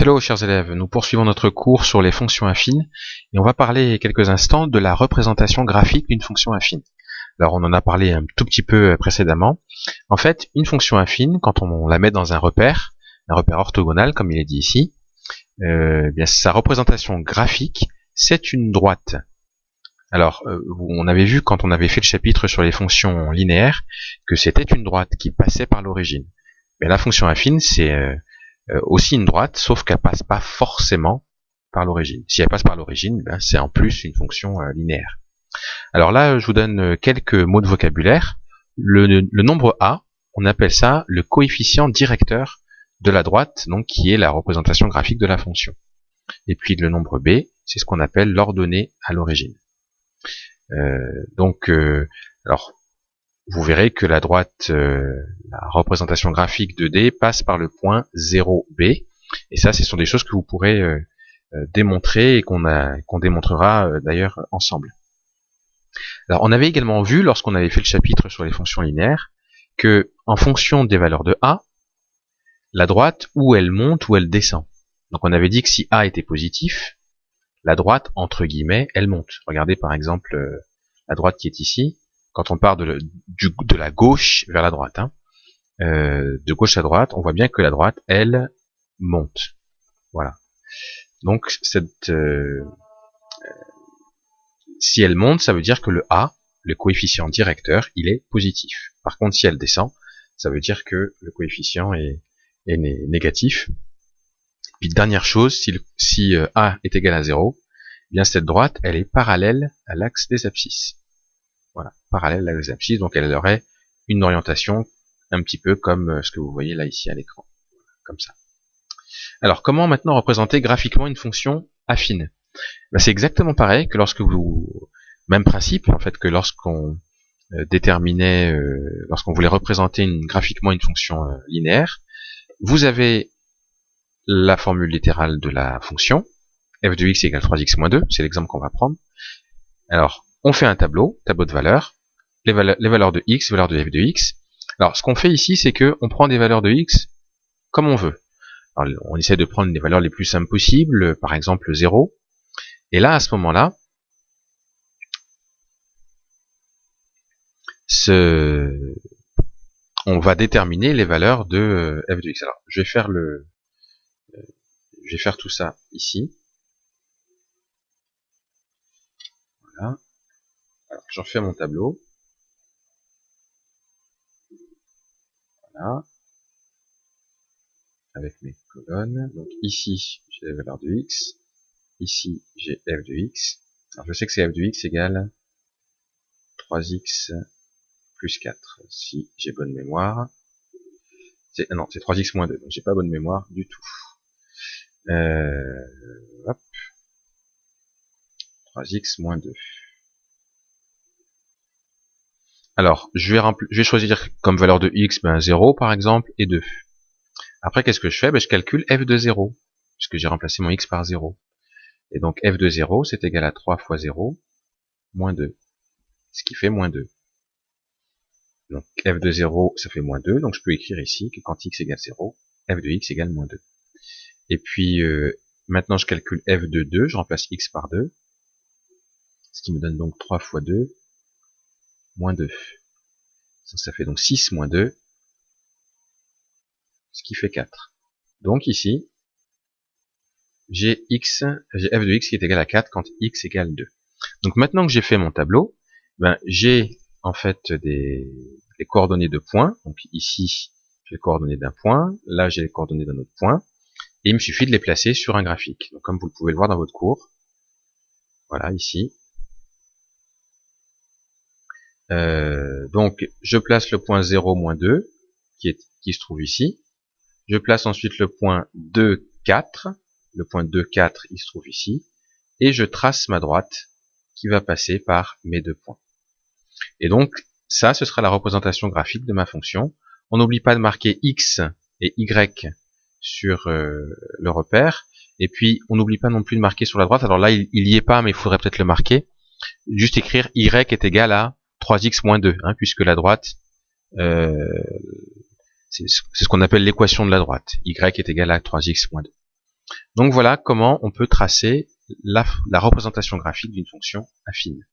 Hello chers élèves, nous poursuivons notre cours sur les fonctions affines et on va parler quelques instants de la représentation graphique d'une fonction affine. Alors on en a parlé un tout petit peu précédemment. En fait, une fonction affine, quand on la met dans un repère orthogonal comme il est dit ici, bien sa représentation graphique, c'est une droite. Alors, on avait vu quand on avait fait le chapitre sur les fonctions linéaires que c'était une droite qui passait par l'origine. Mais la fonction affine, c'est aussi une droite, sauf qu'elle passe pas forcément par l'origine. Si elle passe par l'origine, ben, c'est en plus une fonction linéaire. Alors là, je vous donne quelques mots de vocabulaire. Le nombre a, on appelle ça le coefficient directeur de la droite, donc qui est la représentation graphique de la fonction. Et puis le nombre b, c'est ce qu'on appelle l'ordonnée à l'origine. Alors, vous verrez que la droite, la représentation graphique de D passe par le point 0B. Et ça, ce sont des choses que vous pourrez démontrer et qu'on démontrera d'ailleurs ensemble. Alors, on avait également vu, lorsqu'on avait fait le chapitre sur les fonctions linéaires, que en fonction des valeurs de A, la droite, ou elle monte ou elle descend. Donc on avait dit que si A était positif, la droite, entre guillemets, elle monte. Regardez par exemple la droite qui est ici. Quand on part de la gauche vers la droite, de gauche à droite, on voit bien que la droite, elle, monte. Voilà. Donc, si elle monte, ça veut dire que le A, le coefficient directeur, il est positif. Par contre, si elle descend, ça veut dire que le coefficient est négatif. Puis, dernière chose, si A est égal à 0, eh bien cette droite, elle est parallèle à l'axe des abscisses. Voilà, parallèle à l'axe des abscisses, donc elle aurait une orientation un petit peu comme ce que vous voyez là ici à l'écran, comme ça. Alors, comment maintenant représenter graphiquement une fonction affine? Ben, c'est exactement pareil que même principe en fait que lorsqu'on lorsqu'on voulait représenter graphiquement une fonction linéaire. Vous avez la formule littérale de la fonction, f de x égale 3x moins 2, c'est l'exemple qu'on va prendre. Alors, on fait un tableau de valeurs, les valeurs de x, valeurs de f de x. Alors, ce qu'on fait ici, c'est que on prend des valeurs de x comme on veut. Alors, on essaie de prendre les valeurs les plus simples possibles, par exemple 0. Et là, à ce moment-là, on va déterminer les valeurs de f de x. Alors, je vais faire tout ça ici. Voilà. Alors, j'en fais mon tableau. Voilà. Avec mes colonnes. Donc ici, j'ai les valeurs de x. Ici, j'ai f de x. Alors, je sais que c'est f de x égale 3x plus 4, si j'ai bonne mémoire. Non, c'est 3x moins 2, donc j'ai pas bonne mémoire du tout. Hop. 3x moins 2. Alors, je vais choisir comme valeur de x 0 par exemple, et 2. Après, qu'est-ce que je fais? Je calcule f de 0, puisque j'ai remplacé mon x par 0. Et donc f de 0, c'est égal à 3 fois 0, moins 2. Ce qui fait moins 2. Donc f de 0, ça fait moins 2, donc je peux écrire ici que quand x égale 0, f de x égale moins 2. Et puis, maintenant je calcule f de 2, je remplace x par 2, ce qui me donne donc 3 fois 2, moins 2. Ça fait donc 6 moins 2, ce qui fait 4. Donc ici, j'ai f de x qui est égal à 4 quand x égale 2. Donc maintenant que j'ai fait mon tableau, j'ai en fait les coordonnées de points. Donc ici, j'ai les coordonnées d'un point, là j'ai les coordonnées d'un autre point, et il me suffit de les placer sur un graphique. Donc comme vous pouvez le voir dans votre cours, voilà ici. Donc je place le point 0, moins 2, qui se trouve ici. Je place ensuite le point 2, 4. Le point 2, 4, il se trouve ici. Et je trace ma droite qui va passer par mes deux points. Et donc, ça, ce sera la représentation graphique de ma fonction. On n'oublie pas de marquer x et y sur le repère. Et puis, on n'oublie pas non plus de marquer sur la droite. Alors là, il y est pas, mais il faudrait peut-être le marquer. Juste écrire y est égal à 3x moins 2, puisque la droite, c'est ce qu'on appelle l'équation de la droite. Y est égal à 3x moins 2. Donc voilà comment on peut tracer la représentation graphique d'une fonction affine.